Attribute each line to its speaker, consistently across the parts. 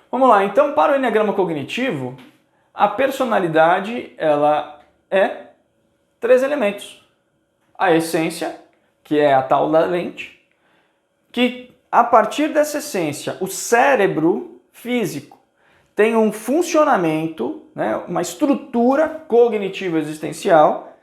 Speaker 1: Vamos lá, então para o Enneagrama Cognitivo, a personalidade ela é 3 elementos. A essência, que é a tal da lente, que a partir dessa essência, o cérebro físico tem um funcionamento, né, uma estrutura cognitiva existencial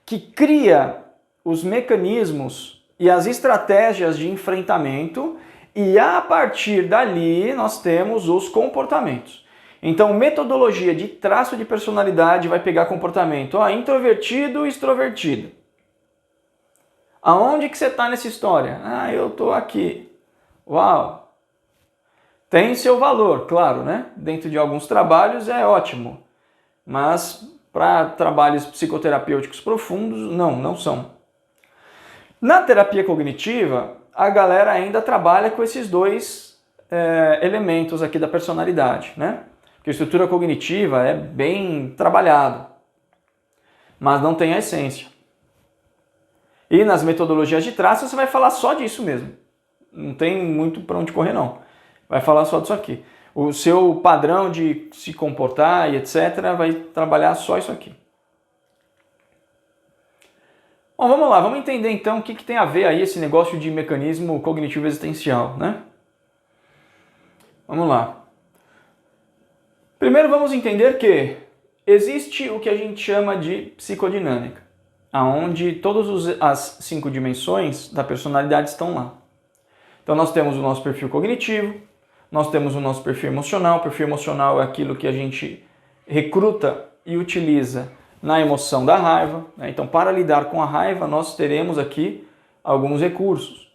Speaker 1: que cria os mecanismos e as estratégias de enfrentamento e a partir dali nós temos os comportamentos. Então, metodologia de traço de personalidade vai pegar comportamento introvertido e extrovertido. Aonde que você está nessa história? Eu estou aqui. Uau! Tem seu valor, claro, né? Dentro de alguns trabalhos é ótimo, mas para trabalhos psicoterapêuticos profundos, não são. Na terapia cognitiva, a galera ainda trabalha com esses dois elementos aqui da personalidade, né? Porque a estrutura cognitiva é bem trabalhado, mas não tem a essência. E nas metodologias de traço você vai falar só disso mesmo. Não tem muito para onde correr, não. Vai falar só disso aqui. O seu padrão de se comportar e etc. vai trabalhar só isso aqui. Bom, vamos lá. Vamos entender então o que tem a ver aí esse negócio de mecanismo cognitivo existencial, né? Vamos lá. Primeiro vamos entender que existe o que a gente chama de psicodinâmica, onde todas as 5 dimensões da personalidade estão lá. Então nós temos o nosso perfil cognitivo, nós temos o nosso perfil emocional. O perfil emocional é aquilo que a gente recruta e utiliza na emoção da raiva, né? Então, para lidar com a raiva, nós teremos aqui alguns recursos.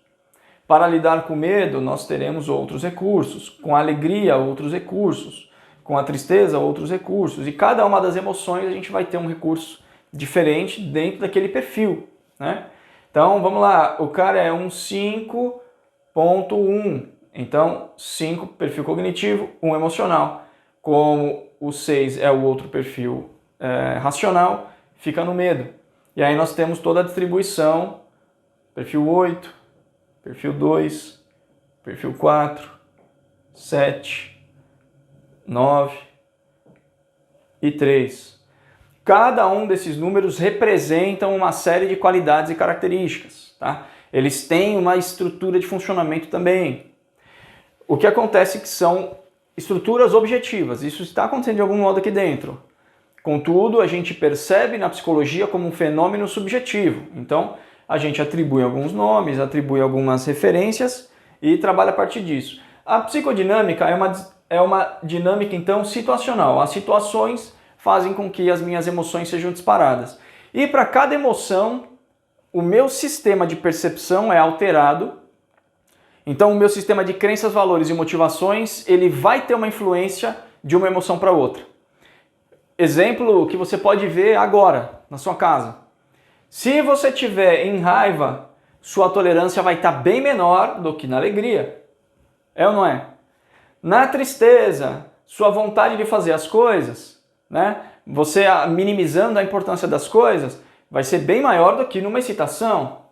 Speaker 1: Para lidar com o medo, nós teremos outros recursos. Com a alegria, outros recursos. Com a tristeza, outros recursos. E cada uma das emoções a gente vai ter um recurso diferente dentro daquele perfil, né? Então, vamos lá. O cara é um 5.1. Então, 5, perfil cognitivo, 1 emocional. Como o 6 é o outro perfil racional, fica no medo. E aí nós temos toda a distribuição, perfil 8, perfil 2, perfil 4, 7, 9 e 3. Cada um desses números representam uma série de qualidades e características, tá? Eles têm uma estrutura de funcionamento também. O que acontece é que são estruturas objetivas. Isso está acontecendo de algum modo aqui dentro. Contudo, a gente percebe na psicologia como um fenômeno subjetivo. Então, a gente atribui alguns nomes, atribui algumas referências e trabalha a partir disso. A psicodinâmica é uma dinâmica, então, situacional. As situações fazem com que as minhas emoções sejam disparadas. E para cada emoção, o meu sistema de percepção é alterado. Então, o meu sistema de crenças, valores e motivações, ele vai ter uma influência de uma emoção para outra. Exemplo que você pode ver agora, na sua casa. Se você estiver em raiva, sua tolerância vai estar bem menor do que na alegria. É ou não é? Na tristeza, sua vontade de fazer as coisas, né? Você minimizando a importância das coisas, vai ser bem maior do que numa excitação.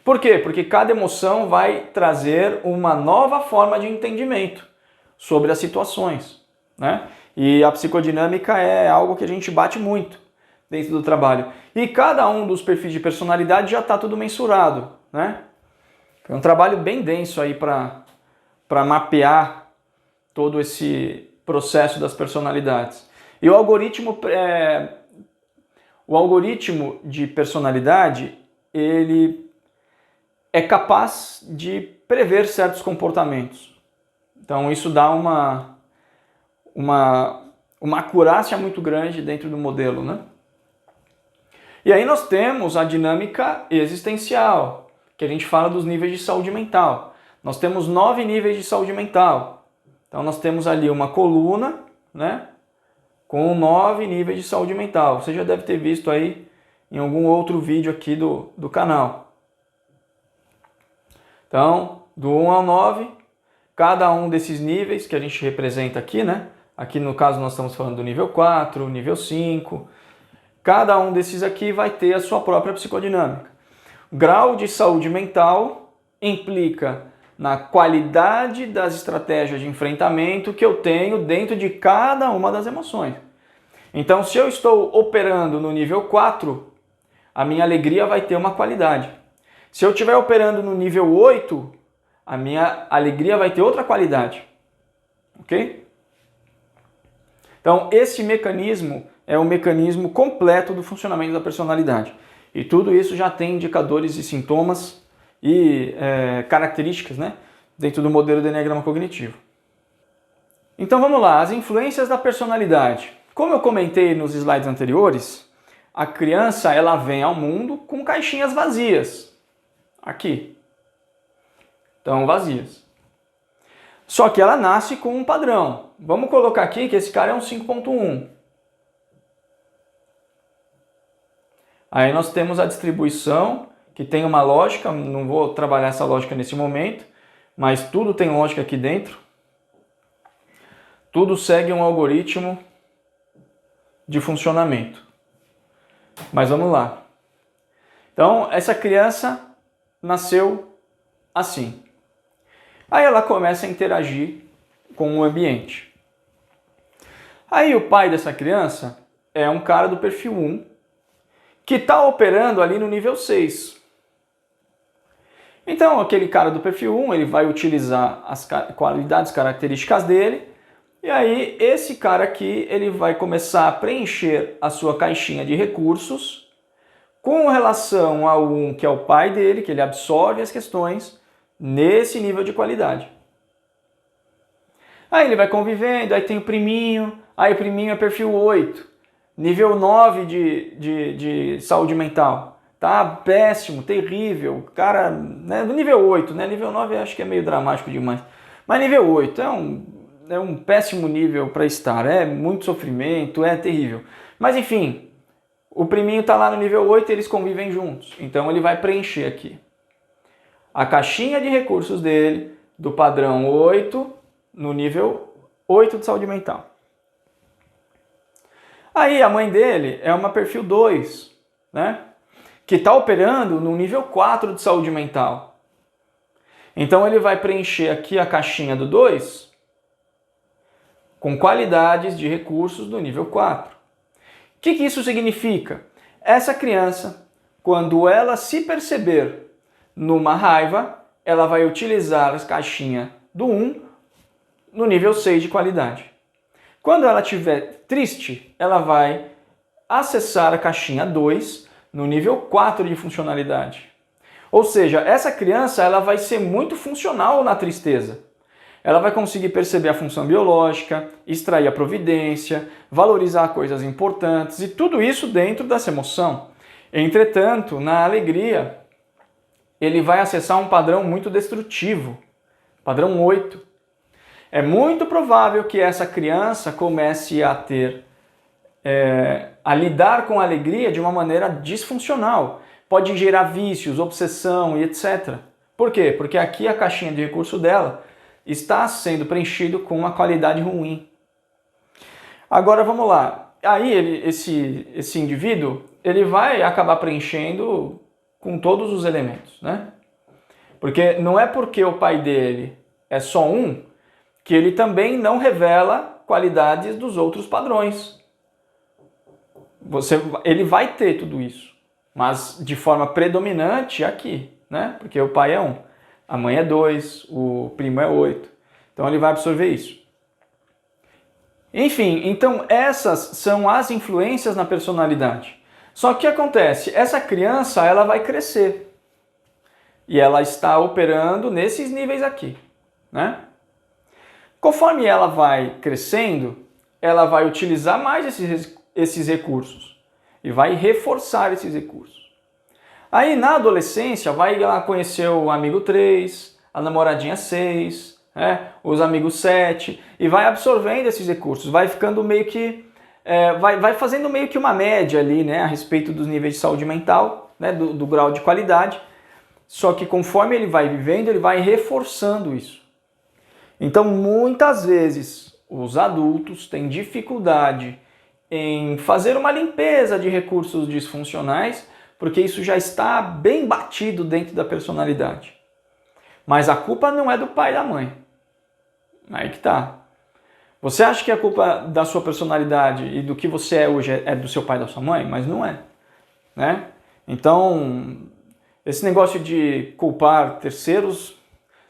Speaker 1: Por quê? Porque cada emoção vai trazer uma nova forma de entendimento sobre as situações, né? E a psicodinâmica é algo que a gente bate muito dentro do trabalho. E cada um dos perfis de personalidade já está tudo mensurado, né? É um trabalho bem denso aí para mapear todo esse processo das personalidades. E o algoritmo de personalidade, ele é capaz de prever certos comportamentos. Então isso dá uma acurácia muito grande dentro do modelo, né? E aí nós temos a dinâmica existencial, que a gente fala dos níveis de saúde mental. Nós temos 9 níveis de saúde mental. Então nós temos ali uma coluna, né, com 9 níveis de saúde mental. Você já deve ter visto aí em algum outro vídeo aqui do canal. Então, do 1 ao 9, cada um desses níveis que a gente representa aqui, né? Aqui no caso nós estamos falando do nível 4, nível 5. Cada um desses aqui vai ter a sua própria psicodinâmica. Grau de saúde mental implica na qualidade das estratégias de enfrentamento que eu tenho dentro de cada uma das emoções. Então, se eu estou operando no nível 4, a minha alegria vai ter uma qualidade. Se eu estiver operando no nível 8, a minha alegria vai ter outra qualidade. Ok? Então, esse mecanismo é o mecanismo completo do funcionamento da personalidade. E tudo isso já tem indicadores e sintomas e características, né, dentro do modelo do Eneagrama Cognitivo. Então vamos lá, as influências da personalidade. Como eu comentei nos slides anteriores, a criança ela vem ao mundo com caixinhas vazias. Aqui. Então, vazias. Só que ela nasce com um padrão. Vamos colocar aqui que esse cara é um 5.1. Aí nós temos a distribuição, que tem uma lógica, não vou trabalhar essa lógica nesse momento, mas tudo tem lógica aqui dentro. Tudo segue um algoritmo de funcionamento. Mas vamos lá. Então, essa criança nasceu assim. Aí ela começa a interagir com o ambiente. Aí o pai dessa criança é um cara do perfil 1, que está operando ali no nível 6. Então, aquele cara do perfil 1, ele vai utilizar as qualidades, características dele, e aí esse cara aqui, ele vai começar a preencher a sua caixinha de recursos com relação ao 1, que é o pai dele, que ele absorve as questões nesse nível de qualidade. Aí ele vai convivendo, aí tem o priminho, aí o priminho é perfil 8, nível 9 de saúde mental. Tá péssimo, terrível, cara, né, no nível 8, né? Nível 9 eu acho que é meio dramático demais. Mas nível 8 é um péssimo nível para estar, é muito sofrimento, é terrível. Mas enfim, o priminho tá lá no nível 8 e eles convivem juntos. Então ele vai preencher aqui a caixinha de recursos dele, do padrão 8, no nível 8 de saúde mental. Aí a mãe dele é uma perfil 2, né? Que está operando no nível 4 de saúde mental. Então ele vai preencher aqui a caixinha do 2 com qualidades de recursos do nível 4. O que isso significa? Essa criança, quando ela se perceber numa raiva, ela vai utilizar a caixinha do 1 no nível 6 de qualidade. Quando ela estiver triste, ela vai acessar a caixinha 2 no nível 4 de funcionalidade. Ou seja, essa criança ela vai ser muito funcional na tristeza. Ela vai conseguir perceber a função biológica, extrair a providência, valorizar coisas importantes e tudo isso dentro dessa emoção. Entretanto, na alegria, ele vai acessar um padrão muito destrutivo, padrão 8. É muito provável que essa criança comece a ter, a lidar com a alegria de uma maneira disfuncional. Pode gerar vícios, obsessão e etc. Por quê? Porque aqui a caixinha de recurso dela está sendo preenchido com uma qualidade ruim. Agora vamos lá. Aí esse indivíduo ele vai acabar preenchendo com todos os elementos, né? Porque não é porque o pai dele é só um que ele também não revela qualidades dos outros padrões. Ele vai ter tudo isso, mas de forma predominante aqui, né? Porque o pai é 1, a mãe é 2, o primo é 8. Então ele vai absorver isso. Enfim, então essas são as influências na personalidade. Só que o que acontece? Essa criança ela vai crescer e ela está operando nesses níveis aqui, né? Conforme ela vai crescendo, ela vai utilizar mais esses recursos e vai reforçar esses recursos. Aí na adolescência vai lá conhecer o amigo 3, a namoradinha 6, os amigos 7 e vai absorvendo esses recursos, vai ficando meio que vai fazendo meio que uma média ali, né, a respeito dos níveis de saúde mental, né, do grau de qualidade. Só que conforme ele vai vivendo, ele vai reforçando isso. Então, muitas vezes, os adultos têm dificuldade em fazer uma limpeza de recursos disfuncionais, porque isso já está bem batido dentro da personalidade. Mas a culpa não é do pai e da mãe. Aí que tá. Você acha que a culpa da sua personalidade e do que você é hoje é do seu pai e da sua mãe? Mas não é, né? Então, esse negócio de culpar terceiros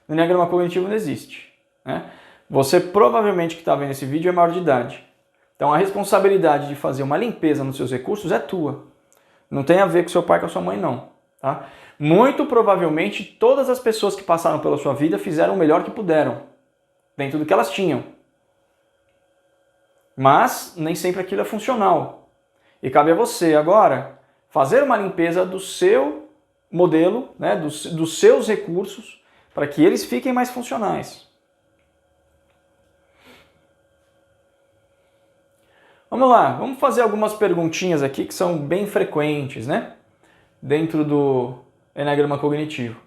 Speaker 1: no Enneagrama Cognitivo não existe, né? Você provavelmente que está vendo esse vídeo é maior de idade. Então a responsabilidade de fazer uma limpeza nos seus recursos é tua. Não tem a ver com seu pai e com a sua mãe, não. Tá? Muito provavelmente todas as pessoas que passaram pela sua vida fizeram o melhor que puderam, dentro do que elas tinham. Mas nem sempre aquilo é funcional. E cabe a você agora fazer uma limpeza do seu modelo, né, dos seus recursos, para que eles fiquem mais funcionais. Vamos lá, vamos fazer algumas perguntinhas aqui que são bem frequentes, né? Dentro do Enneagrama Cognitivo.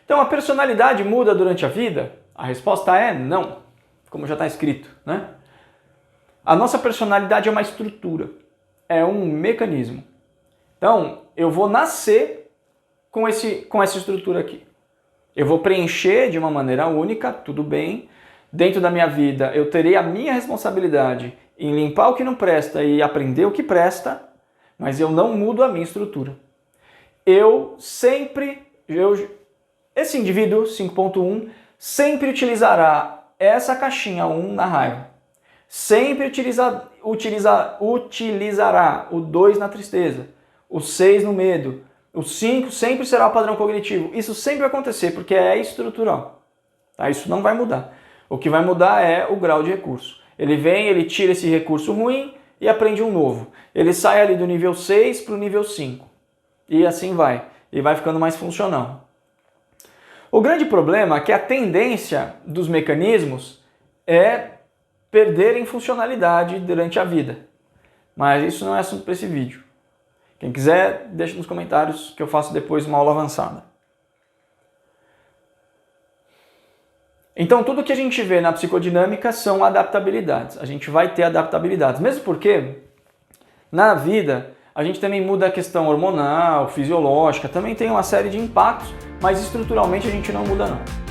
Speaker 1: Então, a personalidade muda durante a vida? A resposta é não, como já está escrito, né? A nossa personalidade é uma estrutura, é um mecanismo. Então, eu vou nascer com essa estrutura aqui. Eu vou preencher de uma maneira única, tudo bem. Dentro da minha vida, eu terei a minha responsabilidade em limpar o que não presta e aprender o que presta, mas eu não mudo a minha estrutura. Esse indivíduo, 5.1, sempre utilizará essa caixinha 1 na raiva. Sempre utilizará o 2 na tristeza, o 6 no medo, o 5 sempre será o padrão cognitivo. Isso sempre vai acontecer porque é estrutural. Tá? Isso não vai mudar. O que vai mudar é o grau de recurso. Ele vem, ele tira esse recurso ruim e aprende um novo. Ele sai ali do nível 6 para o nível 5. E assim vai. E vai ficando mais funcional. O grande problema é que a tendência dos mecanismos é perderem funcionalidade durante a vida. Mas isso não é assunto para esse vídeo. Quem quiser, deixa nos comentários que eu faço depois uma aula avançada. Então, tudo que a gente vê na psicodinâmica são adaptabilidades. A gente vai ter adaptabilidades. Mesmo porque, na vida, a gente também muda a questão hormonal, fisiológica, também tem uma série de impactos, mas estruturalmente a gente não muda não.